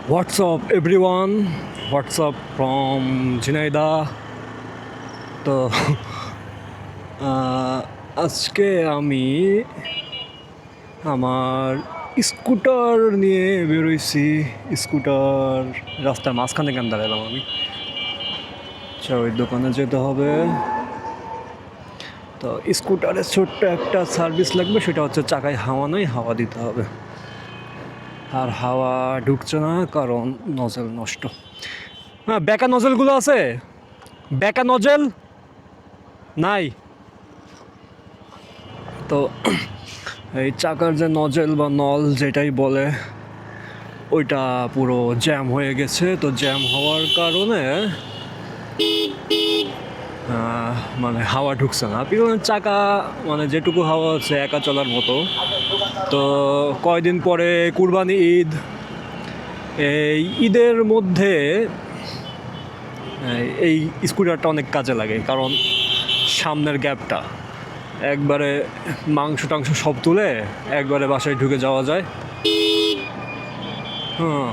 What's up, everyone? What's up from Jhenaidah? তো আজকে আমি আমার স্কুটার নিয়ে বেরোইছি। স্কুটার রাস্তার মাঝখানে কেন দাঁড়ালাম আমি? আচ্ছা, ওই দোকানে যেতে হবে। তো স্কুটারের ছোট্ট একটা সার্ভিস লাগবে, সেটা হচ্ছে চাকায় হাওয়া নেই, হাওয়া দিতে হবে। আর হাওয়া ঢুকছে না কারণ নজেল নষ্ট। হ্যাঁ, ব্যাকা নজেলগুলো আছে, ব্যাকা নজেল নাই। তো এই চাকার যে নজেল বা নল যেটাই বলে, ওইটা পুরো জ্যাম হয়ে গেছে। তো জ্যাম হওয়ার কারণে মানে হাওয়া ঢুকছে না। পিছনের চাকা মানে যেটুকু হাওয়া হচ্ছে একা চলার মতো। তো কয়দিন পরে কুরবানি ঈদ, এই ঈদের মধ্যে এই স্কুটারটা অনেক কাজে লাগে, কারণ সামনের গ্যাপটা একবারে মাংস টাংস সব তুলে একবারে বাসায় ঢুকে যাওয়া যায়। হ্যাঁ,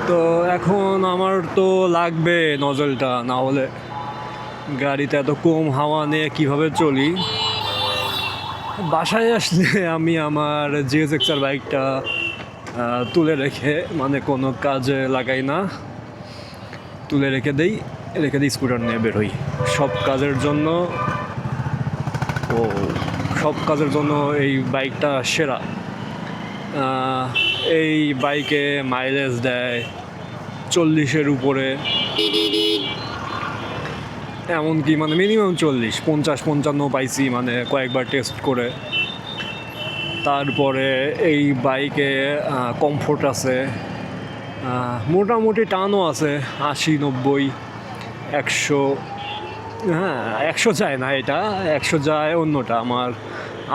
তো এখন আমার তো লাগবে নজলটা, না হলে গাড়িতে এত কম হাওয়া নিয়ে কিভাবে চলি। বাসায় আসলে আমি আমার জিএসএক্সআর বাইকটা তুলে রেখে, মানে কোনো কাজে লাগাই না, তুলে রেখে দিই স্কুটার নিয়ে বেরোই সব কাজের জন্য। ও, সব কাজের জন্য এই বাইকটা সেরা। এই বাইকে মাইলেজ দেয় 40-এর উপরে, এমনকি মানে মিনিমাম 40, 50-55 পাইছি মানে কয়েকবার টেস্ট করে। তারপরে এই বাইকে কমফোর্ট আছে, মোটামুটি টানও আছে 80-90, 100। হ্যাঁ, 100 যায় না, এটা 100 যায় অন্যটা। আমার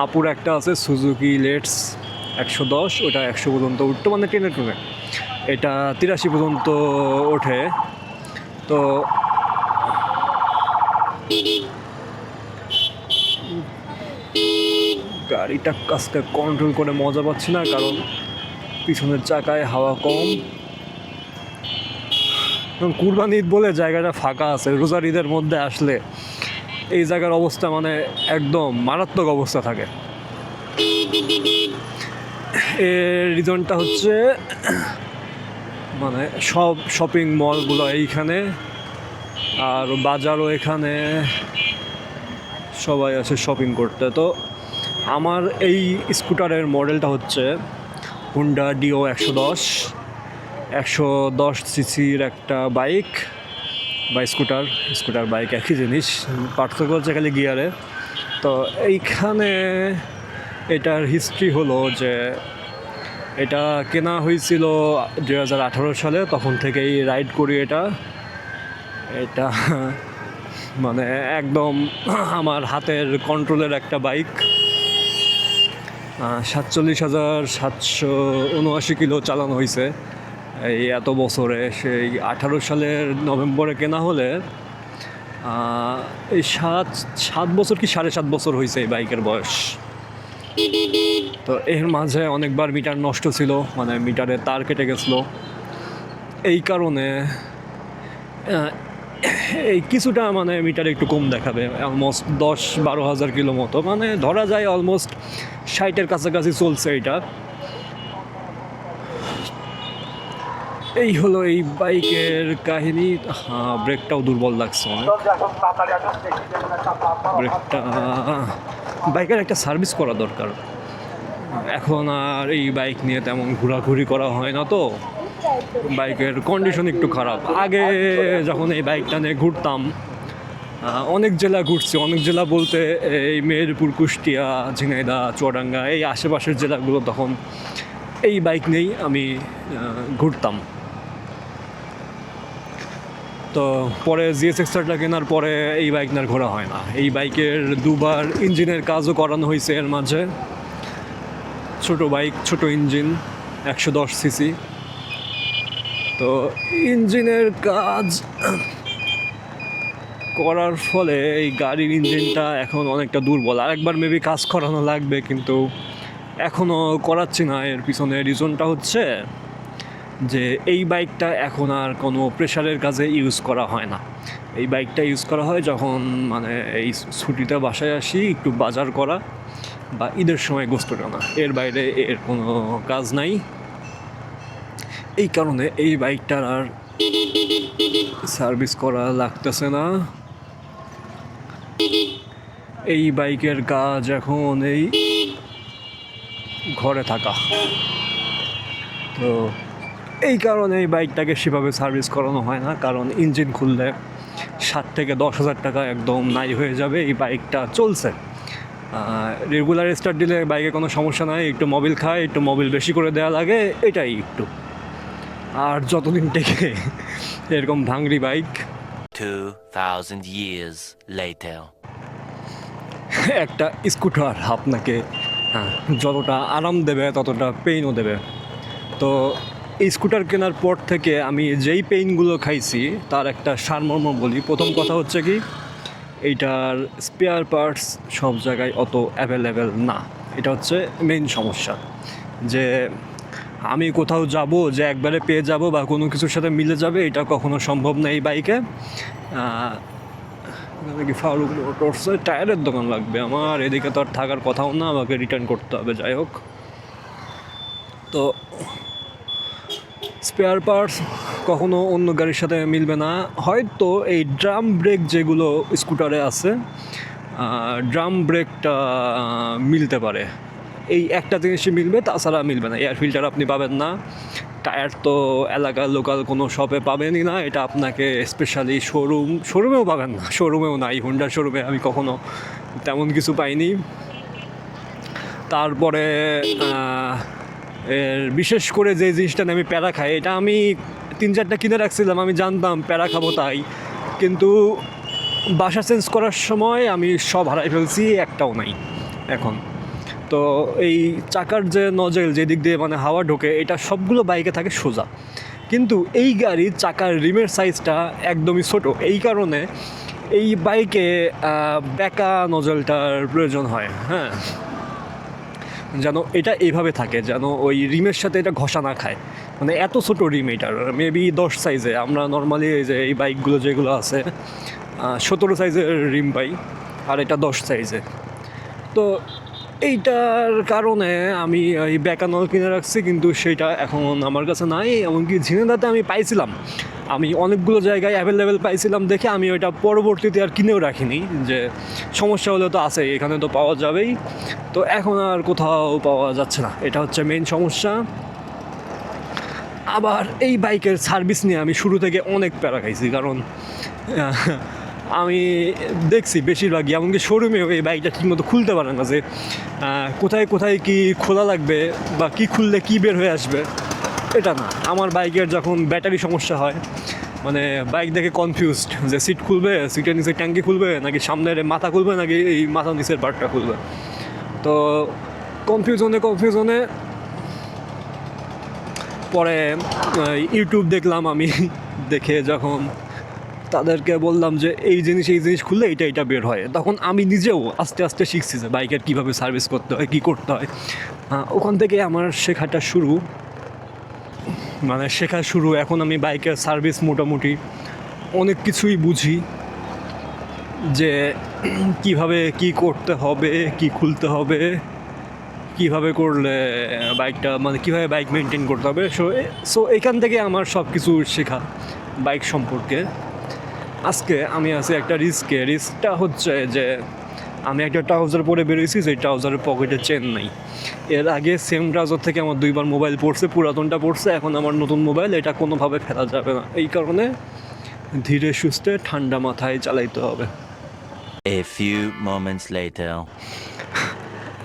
আপুর একটা আছে সুজুকি লেটস 110, ওটা 100 পর্যন্ত উঠতো, মানে টেনে টুনে। এটা 83 পর্যন্ত ওঠে। তো গাড়িটা আজকে কন্ট্রোল করে মজা পাচ্ছি না, কারণ পিছনের চাকায় হাওয়া কম। কুরবানি ঈদ বলে জায়গাটা ফাঁকা আছে। রোজার ঈদের মধ্যে আসলে এই জায়গার অবস্থা মানে একদম মারাত্মক অবস্থা থাকে। এর রিজনটা হচ্ছে মানে সব শপিং মলগুলো এইখানে, আর বাজারও এখানে, সবাই আছে শপিং করতে। তো আমার এই স্কুটারের মডেলটা হচ্ছে হুন্ডা ডিও 110 সিসির একটা বাইক বা স্কুটার বাইক একই জিনিস, পার্থক্য হচ্ছে খালি গিয়ারে। তো এইখানে এটার হিস্ট্রি হলো যে এটা কেনা হয়েছিল 2018 সালে, তখন থেকেই রাইড করি এটা। এটা মানে একদম আমার হাতের কন্ট্রোলের একটা বাইক। 47,779 কিলো চালানো হয়েছে এই এত বছরে। সেই 18 সালের নভেম্বরে কেনা হলে এই সাত বছর কি 7.5 বছর হয়েছে এই বাইকের বয়স। তো এর মাঝে অনেকবার মিটার নষ্ট ছিল, মানে মিটারে তার কেটে গেছিলো। এই কারণে এই কিছুটা মানে মিটার একটু কম দেখাবে, অলমোস্ট 10-12 হাজার কিলো মতো, মানে ধরা যায় অলমোস্ট 60-এর কাছাকাছি চলছে এটা। এই হলো এই বাইকের কাহিনী। হ্যাঁ, ব্রেকটাও দুর্বল লাগছে অনেক। ব্রেকটা বাইকের একটা সার্ভিস করা দরকার। এখন আর এই বাইক নিয়ে তেমন ঘোরাঘুরি করা হয় না, তো বাইকের কন্ডিশন একটু খারাপ। আগে যখন এই বাইকটা নিয়ে ঘুরতাম, অনেক জেলা ঘুরছি। অনেক জেলা বলতে এই মেহেরপুর, কুষ্টিয়া, ঝিনাইদহ, চুয়াডাঙ্গা, এই আশেপাশের জেলাগুলো, তখন এই বাইক নিয়েই আমি ঘুরতাম। তো পরে জিএসএক্সআরটা কেনার পরে এই বাইক আর ঘোরা হয় না। এই বাইকের দুবার ইঞ্জিনের কাজও করানো হয়েছে এর মাঝে। ছোট বাইক, ছোট ইঞ্জিন, 110 সিসি। তো ইঞ্জিনের কাজ করার ফলে এই গাড়ির ইঞ্জিনটা এখন অনেকটা দুর্বল। আরেকবার মেবি কাজ করানো লাগবে, কিন্তু এখনও করাচ্ছি না। এর পিছনে রিজনটা হচ্ছে যে এই বাইকটা এখন আর কোনো প্রেশারের কাজে ইউজ করা হয় না। এই বাইকটা ইউজ করা হয় যখন মানে এই ছুটিতে বাসায় আসি, একটু বাজার করা বা ঈদের সময় গোস্ত টানা, এর বাইরে এর কোনো কাজ নাই। এই কারণে এই বাইকটার আর সার্ভিস করা লাগতেছে না। এই বাইকের কাজ এখন এই ঘরে থাকা। তো এই কারণে এই বাইকটাকে সেভাবে সার্ভিস করানো হয় না, কারণ ইঞ্জিন খুললে 7 থেকে 10,000 টাকা একদম নাই হয়ে যাবে। এই বাইকটা চলছে, রেগুলার স্টার্ট দিলে বাইকে কোনো সমস্যা নাই, একটু মোবিল খায়, একটু মোবিল বেশি করে দেওয়া লাগে, এটাই একটু। আর যতদিন টেকে এরকম ভাঙড়ি বাইক 2000 years later. একটা স্কুটার আপনাকে যতটা আরাম দেবে ততটা পেইনও দেবে। তো এই স্কুটার কেনার পর থেকে আমি যেই পেইনগুলো খাইছি তার একটা সারমর্ম বলি। প্রথম কথা হচ্ছে কি, এইটার স্পেয়ার পার্টস সব জায়গায় অত অ্যাভেলেবেল না। এটা হচ্ছে মেইন সমস্যা, যে আমি কোথাও যাব যে একবারে পেয়ে যাব বা কোনো কিছুর সাথে মিলে যাবে, এটা কখনো সম্ভব না এই বাইকে। নাকি ফারুক মোটরসে টায়ারের দোকান লাগবে আমার, এদিকে তো আর থাকার কথাও না, আমাকে রিটার্ন করতে হবে। যাই হোক, তো স্পেয়ার পার্টস কখনো অন্য গাড়ির সাথে মিলবে না। হয়তো এই ড্রাম ব্রেক যেগুলো স্কুটারে আছে, ড্রাম ব্রেকটা মিলতে পারে, এই একটা জিনিসই মিলবে, তাছাড়া মিলবে না। এয়ার ফিল্টার আপনি পাবেন না, টায়ার তো এলাকার লোকাল কোনো শপে পাবেনই না, এটা আপনাকে স্পেশালি শোরুমেও পাবেন না, শোরুমেও নাই। হোন্ডার শোরুমে আমি কখনো তেমন কিছু পাইনি। তারপরে এর বিশেষ করে যে জিনিসটা নিয়ে আমি প্যারা খাই, এটা আমি 3-4টা কিনে রাখছিলাম, আমি জানতাম প্যারা খাবো তাই, কিন্তু বাসা চেঞ্জ করার সময় আমি সব হারাই ফেলছি, একটাও নাই এখন। তো এই চাকার যে নজেল যেদিক দিয়ে মানে হাওয়া ঢোকে, এটা সবগুলো বাইকে থাকে সোজা, কিন্তু এই গাড়ির চাকার রিমের সাইজটা একদমই ছোট। এই কারণে এই বাইকে ব্যাকা নজেলটার প্রয়োজন হয়, হ্যাঁ, যেন এটা এইভাবে থাকে, যেন ওই রিমের সাথে এটা ঘষা না খায়। মানে এত ছোট রিম, এটার মেবি 10 সাইজে। আমরা নর্মালি এই যে এই বাইকগুলো যেগুলো আছে 17 সাইজের রিম পাই, আর এটা 10 সাইজে। তো এইটার কারণে আমি এই ব্যাকানল কিনে রাখছি, কিন্তু সেইটা এখন আমার কাছে নাই। এমনকি ঝিনেদাতে আমি পাইছিলাম, আমি অনেকগুলো জায়গায় অ্যাভেলেবেল পাইছিলাম দেখে আমি ওইটা পরবর্তীতে আর কিনেও রাখিনি, যে সমস্যা হলে তো আছে, এখানে তো পাওয়া যাবেই। তো এখন আর কোথাও পাওয়া যাচ্ছে না, এটা হচ্ছে মেইন সমস্যা। আবার এই বাইকের সার্ভিস নিয়ে আমি শুরু থেকে অনেক প্যারা খাইছি, কারণ আমি দেখছি বেশিরভাগই, এমনকি শোরুমেও এই বাইকটা ঠিকমতো খুলতে পারে না, যে কোথায় কোথায় কি খোলা লাগবে বা কি খুললে কি বের হয়ে আসবে, এটা না। আমার বাইকের যখন ব্যাটারি সমস্যা হয়, মানে বাইক দেখে কনফিউজড, যে সিট খুলবে, সিটের নিচে ট্যাঙ্কি খুলবে, নাকি সামনের মাথা খুলবে, নাকি এই মাথার নিচের পার্টটা খুলবে। তো কনফিউশনে পরে ইউটিউব দেখলাম আমি, দেখে যখন তাদেরকে বললাম যে এই জিনিস খুললে এটা বের হয়, তখন আমি নিজেও আস্তে আস্তে শিখছি যে বাইকের কীভাবে সার্ভিস করতে হয়, কী করতে হয়। ওখান থেকে আমার শেখা শুরু। এখন আমি বাইকের সার্ভিস মোটামুটি অনেক কিছুই বুঝি, যে কিভাবে কি করতে হবে, কি খুলতে হবে, কিভাবে করলে বাইকটা মানে কীভাবে বাইক মেনটেন করতে হবে। সো এখান থেকে আমার সব কিছু শেখা বাইক সম্পর্কে। আজকে আমি আছি একটা রিস্কটা হচ্ছে যে আমি একটা ট্রাউজার পরে বেরিয়েছি, যে ট্রাউজারের পকেটে চেন নাই। এর আগে সেম ট্রাউজার থেকে আমার 2বার মোবাইল পড়ছে, পুরাতনটা পড়ছে, এখন আমার নতুন মোবাইল, এটা কোনোভাবে ফেলা যাবে না। এই কারণে ধীরে সুস্থে ঠান্ডা মাথায় চালাইতে হবে। A few moments later.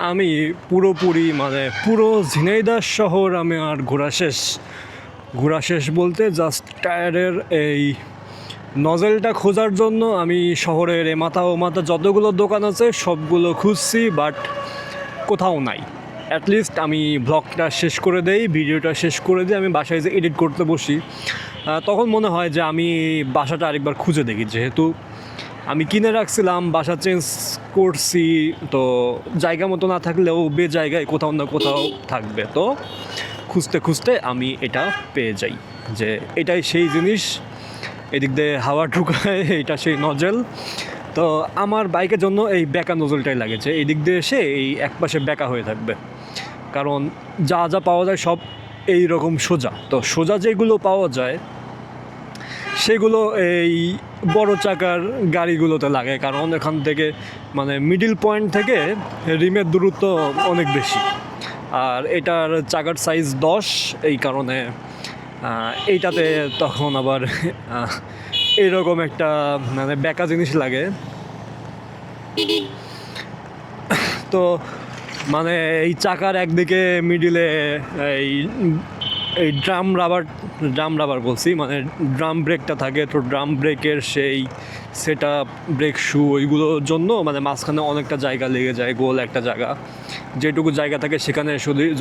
আমি পুরোপুরি মানে পুরো ঝিনাইদহ শহর আমি আর ঘোরা শেষ বলতে জাস্ট টায়ারের এই নজেলটা খোঁজার জন্য আমি শহরের এ মাথা ও মাথা যতগুলো দোকান আছে সবগুলো খুঁজছি, বাট কোথাও নাই। অ্যাটলিস্ট আমি ব্লগটা শেষ করে দেই, ভিডিওটা শেষ করে দিই, আমি বাসায় যে এডিট করতে বসি, তখন মনে হয় যে আমি বাসাটা আরেকবার খুঁজে দেখি, যেহেতু আমি কিনে রাখছিলাম, বাসা চেঞ্জ করছি, তো জায়গা মতো না থাকলেও জায়গায় কোথাও না কোথাও থাকবে। তো খুঁজতে খুঁজতে আমি এটা পেয়ে যাই যে এটাই সেই জিনিস, এদিক দিয়ে হাওয়া ঢুকায়, এটা সেই নজেল। তো আমার বাইকের জন্য এই বেঁকা নজলটাই লাগেছে, এই দিক দিয়ে এসে এই একপাশে বেঁকা হয়ে থাকবে, কারণ যা যা পাওয়া যায় সব এই রকম সোজা। তো সোজা যেগুলো পাওয়া যায় সেগুলো এই বড় চাকার গাড়িগুলোতে লাগে, কারণ এখান থেকে মানে মিডিল পয়েন্ট থেকে রিমের দূরত্ব অনেক বেশি। আর এটার চাকার সাইজ 10, এই কারণে এইটাতে তখন আবার এইরকম একটা মানে বেঁকা জিনিস লাগে। তো মানে এই চাকার একদিকে মিডিলে এই এই ড্রাম রাবার বলছি, মানে ড্রাম ব্রেকটা থাকে, তো ড্রাম ব্রেকের সেই সেট আপ ব্রেক শু ওইগুলোর জন্য মানে মাঝখানে অনেকটা জায়গা লেগে যায়, গোল একটা জায়গা, যেটুকু জায়গা থাকে সেখানে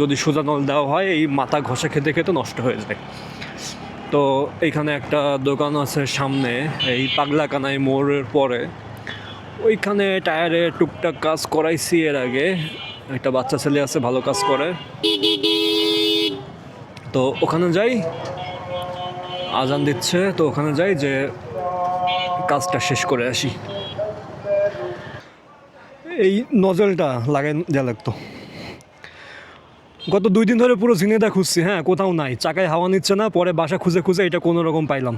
যদি সোজা নল দেওয়া হয় এই মাথা ঘষা খেতে খেতে নষ্ট হয়ে যায়। তো এইখানে একটা দোকান আছে সামনে, এই পাগলাকানাই মোড়ের পরে, ওইখানে টায়ারে টুকটাক কাজ করাইছি এর আগে, একটা বাচ্চা ছেলে আছে ভালো কাজ করে, তো ওখানে যাই, আজান দিচ্ছে তো ওখানে যাই যে কাজটা শেষ করে আসি। এই নজলটা লাগাই দেওয়া লাগতো, গত 2 দিন ধরে পুরো ঝিনেদা খুঁজছি, হ্যাঁ কোথাও নাই, চাকায় হাওয়া নিচ্ছে না, পরে বাসা খুঁজে খুঁজে এটা কোনো রকম পাইলাম,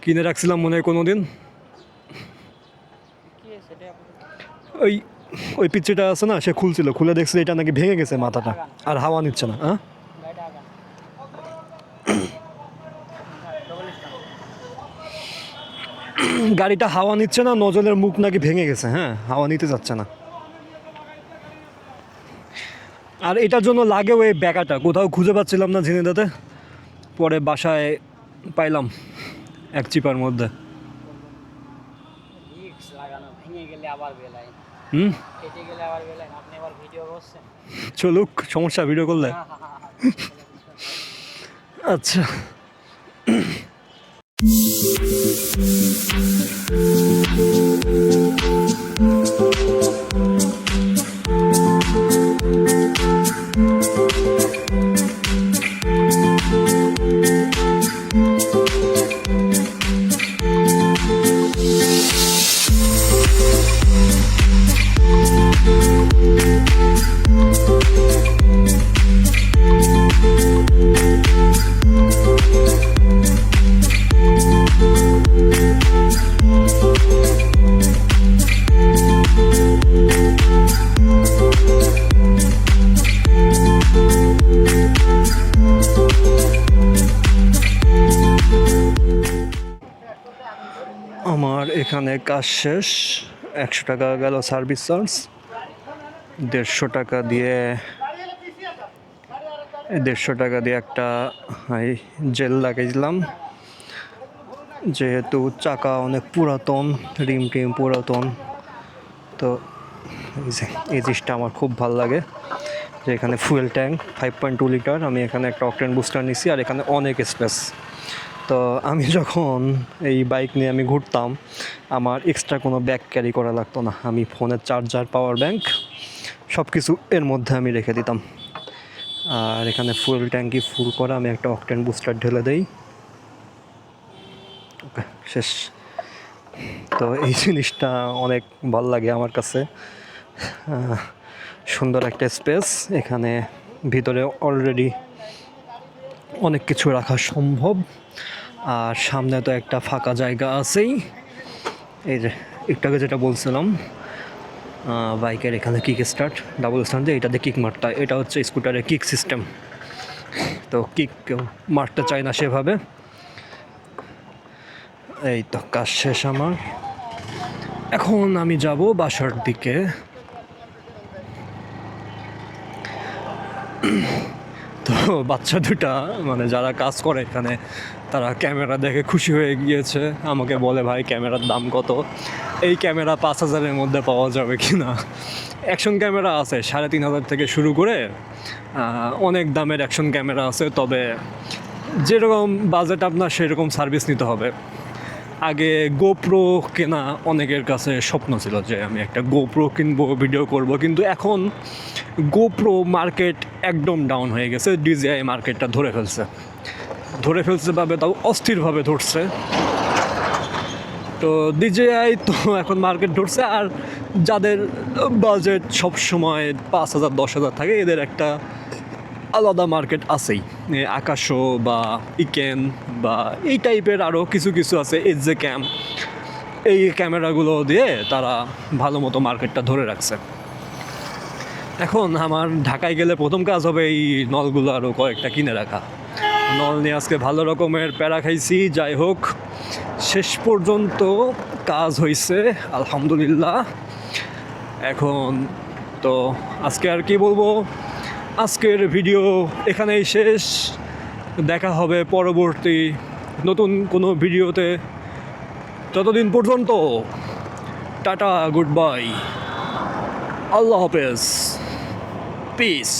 কিনে রাখছিলাম মনে হয় কোনো দিন। ওই ওই পিচ্ছিটা আছে না, সে খুলছিল, খুলে দেখছিল এটা নাকি ভেঙে গেছে মাথাটা, আর হাওয়া নিচ্ছে না। হ্যাঁ গাড়িটা হাওয়া নিচ্ছে না, নজলের মুখ নাকি ভেঙে গেছে, হ্যাঁ হাওয়া নিতে যাচ্ছে না। আর এটার জন্য লাগেও এই ব্যাকাটা, কোথাও খুঁজে পাচ্ছিলাম না ঝিনেদাতে, পরে বাসায় পাইলাম এক চিপার মধ্যে। চলুক, সমস্যা ভিডিও করলে। আচ্ছা আমার এখানে কাজ শেষ, 100 টাকা গেল সার্ভিস চার্জ, 150 টাকা দিয়ে একটা জেল লাগাইছিলাম, যেহেতু চাকা অনেক পুরাতন, রিম টিম পুরাতন, তো এই জিনিসটা আমার খুব ভালো লাগে যে এখানে ফুয়েল ট্যাঙ্ক 5.2 লিটার, আমি এখানে একটা অকটেন বুস্টার নিছি, আর এখানে অনেক স্পেস। তো আমি যখন এই বাইক নিয়ে আমি ঘুরতাম, আমার এক্সট্রা কোনো ব্যাগ ক্যারি করা লাগতো না, আমি ফোনের চার্জার, পাওয়ার ব্যাংক সব কিছু এর মধ্যে আমি রেখে দিতাম। আর এখানে ফুয়েল ট্যাঙ্কি ফুল করা, আমি একটা অকটেন বুস্টার ঢেলে দেই, ওকে শেষ। তো এই জিনিসটা অনেক ভালো লাগে আমার কাছে, সুন্দর একটা স্পেস, এখানে ভিতরে অলরেডি অনেক কিছু রাখা সম্ভব, আর সামনে তো একটা ফাঁকা জায়গা আছেই। এই যে একটু আগে যেটা বলছিলাম, বাইকের এখানে কিক স্টার্ট, ডাবল স্টার্ট দিয়ে এটাতে কিক মারতে হয়, এটা হচ্ছে স্কুটারের কিক সিস্টেম, তো কিক কেউ মারতে চায় না সেভাবে। এই তো কাজ শেষ আমার, এখন আমি যাব বাসার দিকে। তো বাচ্চা দুটা মানে যারা কাজ করে এখানে, তারা ক্যামেরা দেখে খুশি হয়ে গিয়েছে, আমাকে বলে ভাই ক্যামেরার দাম কত, এই ক্যামেরা 5,000-এর মধ্যে পাওয়া যাবে কি না। অ্যাকশন ক্যামেরা আছে 3,500 থেকে শুরু করে অনেক দামের অ্যাকশন ক্যামেরা আছে, তবে যেরকম বাজেট আপনার সেরকম সার্ভিস নিতে হবে। আগে গোপ্রো কেনা অনেকের কাছে স্বপ্ন ছিল যে আমি একটা গোপ্রো কিনবো, ভিডিও করব, কিন্তু এখন গোপ্রো মার্কেট একদম ডাউন হয়ে গেছে। ডিজিআই মার্কেটটা ধরে ফেলছে ভাবে, তাও অস্থিরভাবে ধরছে। তো ডিজিআই তো এখন মার্কেট ধরছে, আর যাদের বাজেট সবসময় 5,000 10,000 থাকে, এদের একটা আলাদা মার্কেট আছেই। আকাশো বা ইকেন বা এই টাইপের আরও কিছু কিছু আছে, এইচজে ক্যাম, এই ক্যামেরাগুলো দিয়ে তারা ভালো মতো মার্কেটটা ধরে রাখছে। এখন আমার ঢাকায় গেলে প্রথম কাজ হবে এই নলগুলো আরও কয়েকটা কিনে রাখা। নল নিয়ে আজকে ভালো রকমের প্যারা খাইছি। যাই হোক, শেষ পর্যন্ত কাজ হয়েছে আলহামদুলিল্লাহ। এখন তো আজকে আর কি বলবো, আজকের ভিডিও এখানেই শেষ। দেখা হবে পরবর্তী নতুন কোনো ভিডিওতে। ততদিন পর্যন্ত টাটা, গুড বাই, আল্লাহ হাফেজ, পিস।